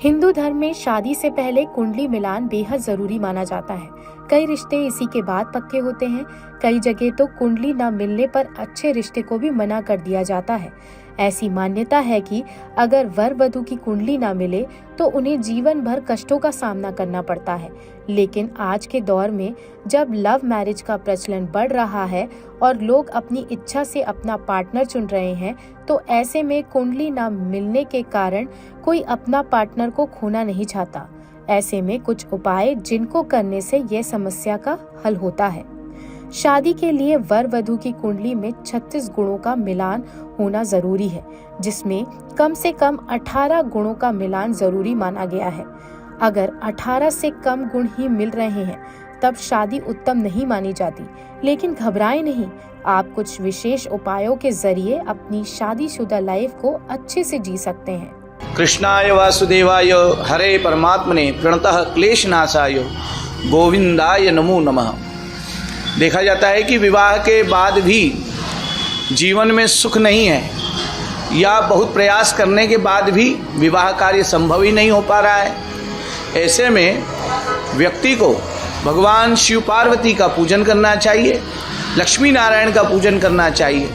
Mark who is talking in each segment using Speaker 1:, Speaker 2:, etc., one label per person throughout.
Speaker 1: हिंदू धर्म में शादी से पहले कुंडली मिलान बेहद जरूरी माना जाता है। कई रिश्ते इसी के बाद पक्के होते हैं। कई जगह तो कुंडली न मिलने पर अच्छे रिश्ते को भी मना कर दिया जाता है। ऐसी मान्यता है कि अगर वर वधू की कुंडली ना मिले तो उन्हें जीवन भर कष्टों का सामना करना पड़ता है। लेकिन आज के दौर में जब लव मैरिज का प्रचलन बढ़ रहा है और लोग अपनी इच्छा से अपना पार्टनर चुन रहे हैं, तो ऐसे में कुंडली ना मिलने के कारण कोई अपना पार्टनर को खोना नहीं चाहता। ऐसे में कुछ उपाय जिनको करने से ये समस्या का हल होता है। शादी के लिए वर वधू की कुंडली में 36 गुणों का मिलान होना जरूरी है, जिसमें कम से कम 18 गुणों का मिलान जरूरी माना गया है। अगर 18 से कम गुण ही मिल रहे हैं तब शादी उत्तम नहीं मानी जाती। लेकिन घबराएं नहीं, आप कुछ विशेष उपायों के जरिए अपनी शादीशुदा लाइफ को अच्छे से जी सकते हैं।
Speaker 2: कृष्णाय वासुदेवाय हरे परमात्मने प्रणतः क्लेशनाशाय गोविंदाय नमो नमः। देखा जाता है कि विवाह के बाद भी जीवन में सुख नहीं है, या बहुत प्रयास करने के बाद भी विवाह कार्य संभव ही नहीं हो पा रहा है। ऐसे में व्यक्ति को भगवान शिव पार्वती का पूजन करना चाहिए, लक्ष्मी नारायण का पूजन करना चाहिए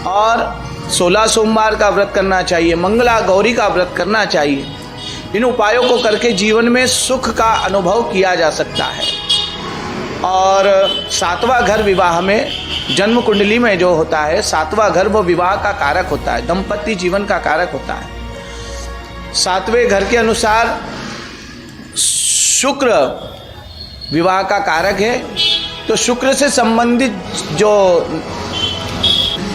Speaker 2: और 16 सोमवार का व्रत करना चाहिए, मंगला गौरी का व्रत करना चाहिए। इन उपायों को करके जीवन में सुख का अनुभव किया जा सकता है। और 7वां घर विवाह में, जन्म कुंडली में जो होता है 7वां घर, वो विवाह का कारक होता है, दंपत्ति जीवन का कारक होता है। 7वें घर के अनुसार शुक्र विवाह का कारक है, तो शुक्र से संबंधित जो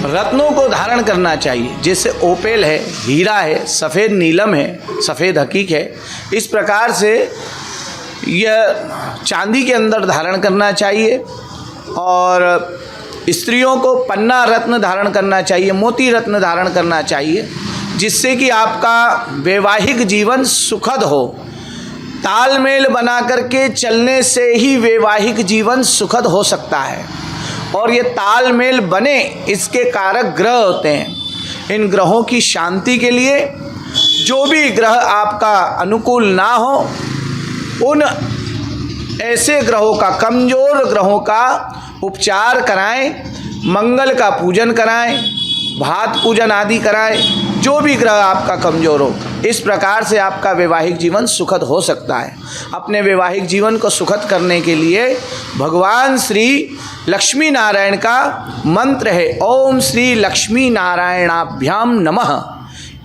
Speaker 2: रत्नों को धारण करना चाहिए, जैसे ओपेल है, हीरा है, सफ़ेद नीलम है, सफ़ेद हकीक है, इस प्रकार से यह चांदी के अंदर धारण करना चाहिए। और स्त्रियों को पन्ना रत्न धारण करना चाहिए, मोती रत्न धारण करना चाहिए, जिससे कि आपका वैवाहिक जीवन सुखद हो। तालमेल बना करके चलने से ही वैवाहिक जीवन सुखद हो सकता है। और ये तालमेल बने, इसके कारक ग्रह होते हैं। इन ग्रहों की शांति के लिए जो भी ग्रह आपका अनुकूल ना हो, उन ऐसे ग्रहों का, कमज़ोर ग्रहों का उपचार कराएं, मंगल का पूजन कराएं, भात पूजन आदि कराएं, जो भी ग्रह आपका कमज़ोर हो। इस प्रकार से आपका वैवाहिक जीवन सुखद हो सकता है। अपने वैवाहिक जीवन को सुखद करने के लिए भगवान श्री लक्ष्मी नारायण का मंत्र है, ओम श्री लक्ष्मी नारायणाभ्याम नमः।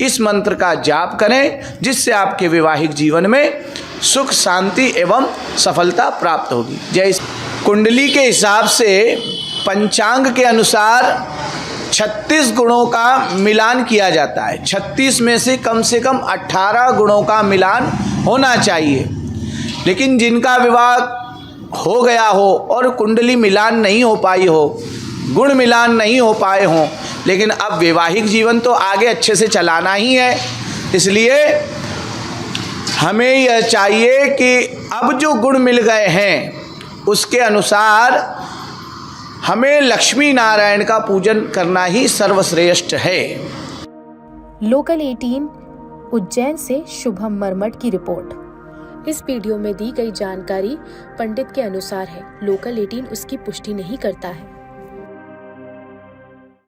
Speaker 2: इस मंत्र का जाप करें, जिससे आपके वैवाहिक जीवन में सुख, शांति एवं सफलता प्राप्त होगी। जय। कुंडली के हिसाब से पंचांग के अनुसार 36 गुणों का मिलान किया जाता है। 36 में से कम 18 गुणों का मिलान होना चाहिए। लेकिन जिनका विवाह हो गया हो और कुंडली मिलान नहीं हो पाई हो, गुण मिलान नहीं हो पाए हों, लेकिन अब वैवाहिक जीवन तो आगे अच्छे से चलाना ही है, इसलिए हमें यह चाहिए कि अब जो गुण मिल गए हैं उसके अनुसार हमें लक्ष्मी नारायण का पूजन करना ही सर्वश्रेष्ठ है।
Speaker 1: लोकल 18 उज्जैन से शुभम मरमट की रिपोर्ट। इस वीडियो में दी गई जानकारी पंडित के अनुसार है। लोकल 18 उसकी पुष्टि नहीं करता है।